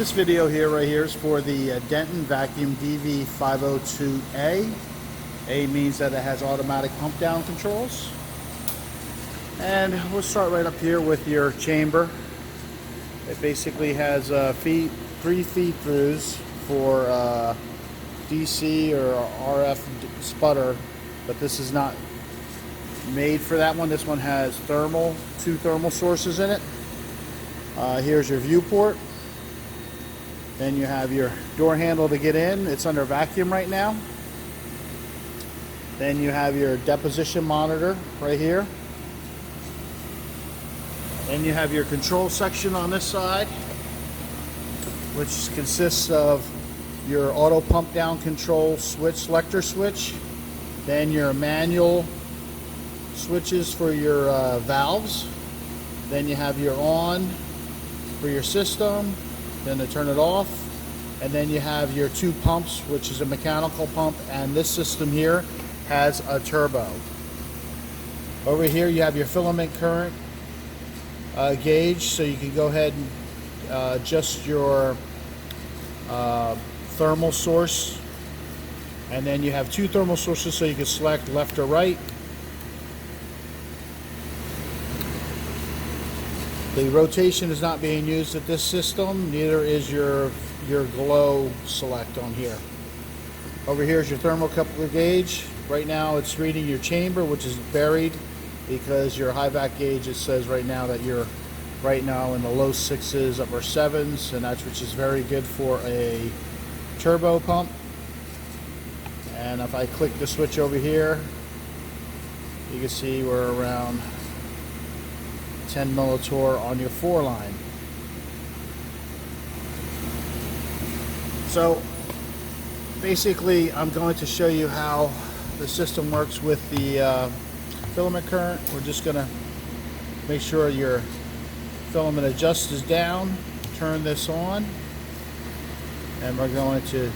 This video here right here is for the Denton Vacuum DV502A. A means that it has automatic pump down controls. And we'll start right up here with your chamber. It basically has 3 feed throughs for DC or RF sputter, but this is not made for that one. This one has two thermal sources in it. Here's your viewport. Then you have your door handle to get in. It's under vacuum right now. Then you have your deposition monitor right here. Then you have your control section on this side, which consists of your auto pump down control switch, selector switch. Then your manual switches for your valves. Then you have your on for your system, then to turn it off. And then you have your 2 pumps, which is a mechanical pump, and this system here has a turbo. Over here you have your filament current gauge, so you can go ahead and adjust your thermal source. And then you have 2 thermal sources, so you can select left or right. The rotation is not being used at this system, neither is your glow select on here. Over here is your thermocoupler gauge. Right now it's reading your chamber, which is buried because your high vac gauge, it says right now that you're right now in the low 6s, upper 7s, and that's which is very good for a turbo pump. And if I click the switch over here, you can see we're around 10 millitorr on your 4 line. So basically I'm going to show you how the system works with the filament current. We're just going to make sure your filament adjust is down, turn this on, and we're going to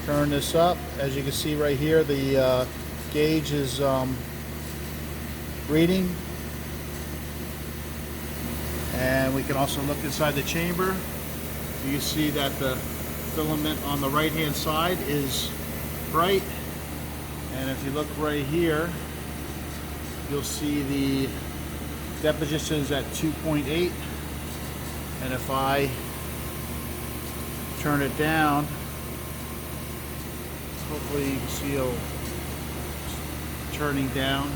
turn this up. As you can see right here, the gauge is reading. And we can also look inside the chamber. You can see that the filament on the right hand side is bright. And if you look right here, you'll see the deposition is at 2.8. And if I turn it down, hopefully you can see it turning down.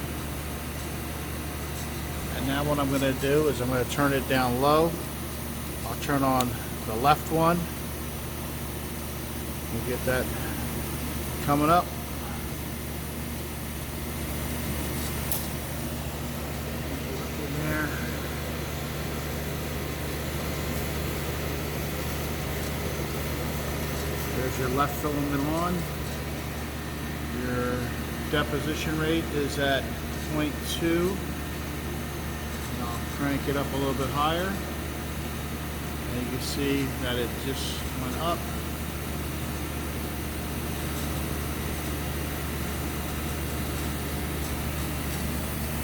And now what I'm going to do is I'm going to turn it down low. I'll turn on the left one. We'll get that coming up. In there. There's your left filament on. Your deposition rate is at 0.2. Crank it up a little bit higher, and you can see that it just went up.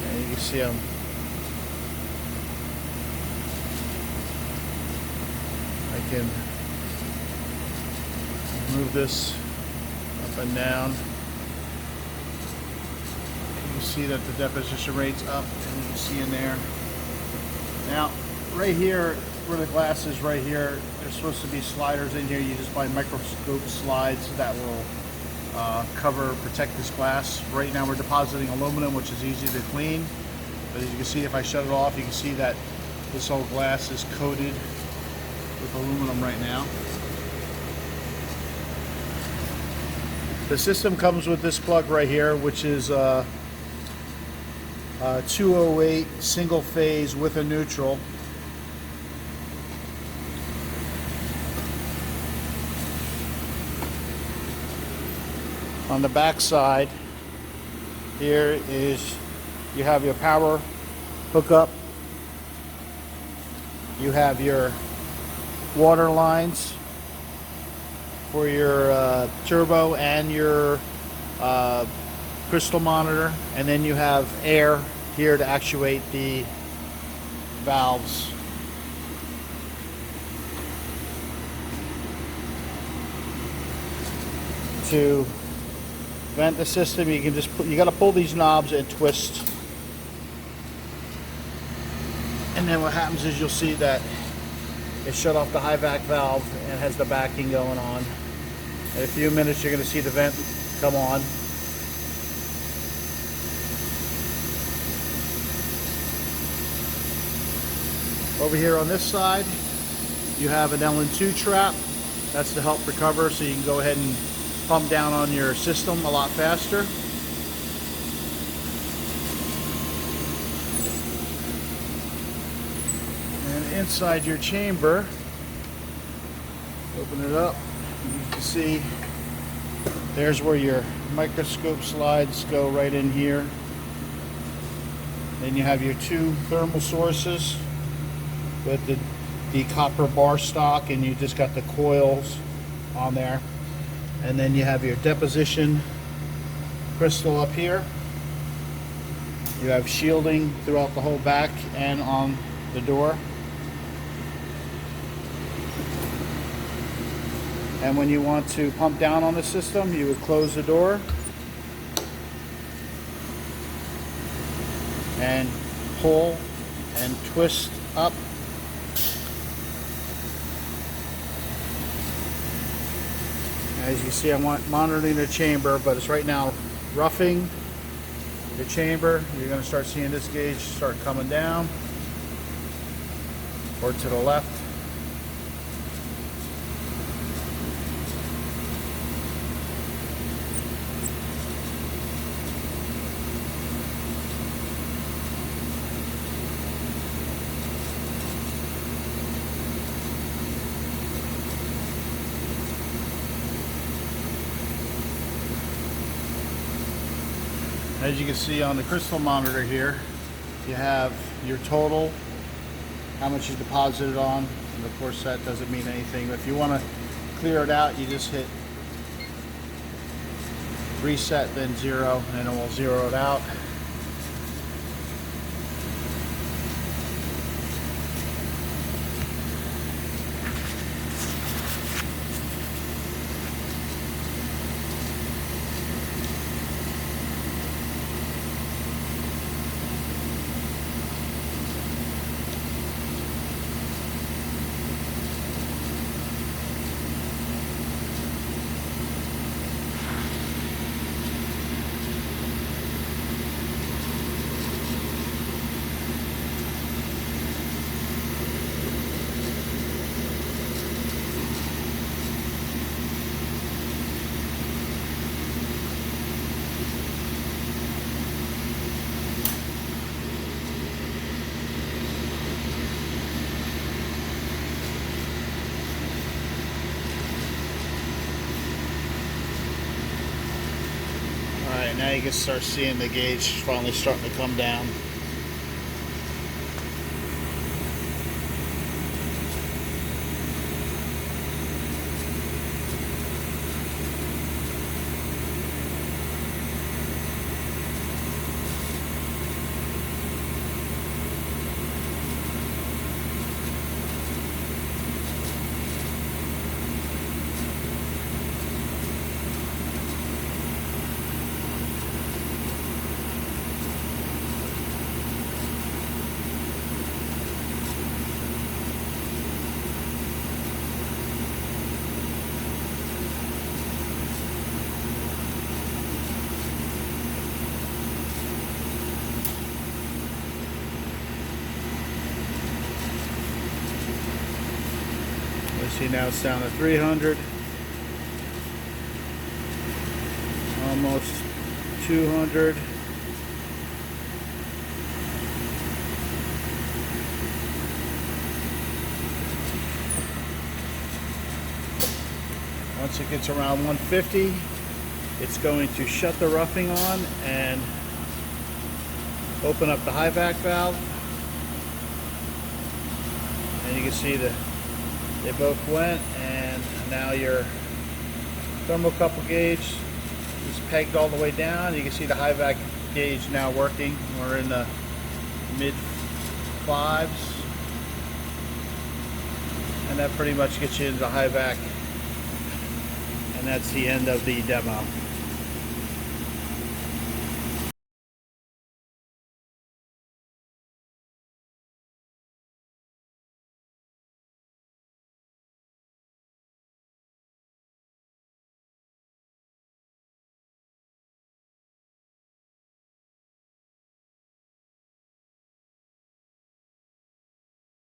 And you can see I can move this up and down. You can see that the deposition rate's up, and you can see in there. Now, right here, where the glass is right here, there's supposed to be sliders in here. You just buy microscope slides that will protect this glass. Right now we're depositing aluminum, which is easy to clean. But as you can see, if I shut it off, you can see that this whole glass is coated with aluminum right now. The system comes with this plug right here, which is 208 single phase with a neutral. On the back side here is you have your power hookup. You have your water lines for your turbo and your crystal monitor, and then you have air here to actuate the valves. to vent the system, you can just you got to pull these knobs and twist. And then what happens is you'll see that it shut off the high vac valve and has the backing going on. In a few minutes you're going to see the vent come on. Over here on this side you have an LN2 trap. That's to help recover, so you can go ahead and pump down on your system a lot faster. And inside your chamber, open it up, you can see there's where your microscope slides go, right in here. Then you have your two thermal sources with the copper bar stock, and you just got the coils on there. And then you have your deposition crystal up here. You have shielding throughout the whole back and on the door. And when you want to pump down on the system, you would close the door and pull and twist up. As you see, I'm monitoring the chamber, but it's right now roughing the chamber. You're going to start seeing this gauge start coming down or to the left. As you can see on the crystal monitor here, you have your total, how much you deposited on, and of course that doesn't mean anything. If you want to clear it out, you just hit reset, then 0, and it will zero it out. Alright, now you can start seeing the gauge finally starting to come down. See, now it's down to 300, almost 200. Once it gets around 150, it's going to shut the roughing on and open up the high vac valve. And you can see the they both went, and now your thermocouple gauge is pegged all the way down. You can see the high vac gauge now working. We're in the mid 5s, and that pretty much gets you into high vac. And And that's the end of the demo.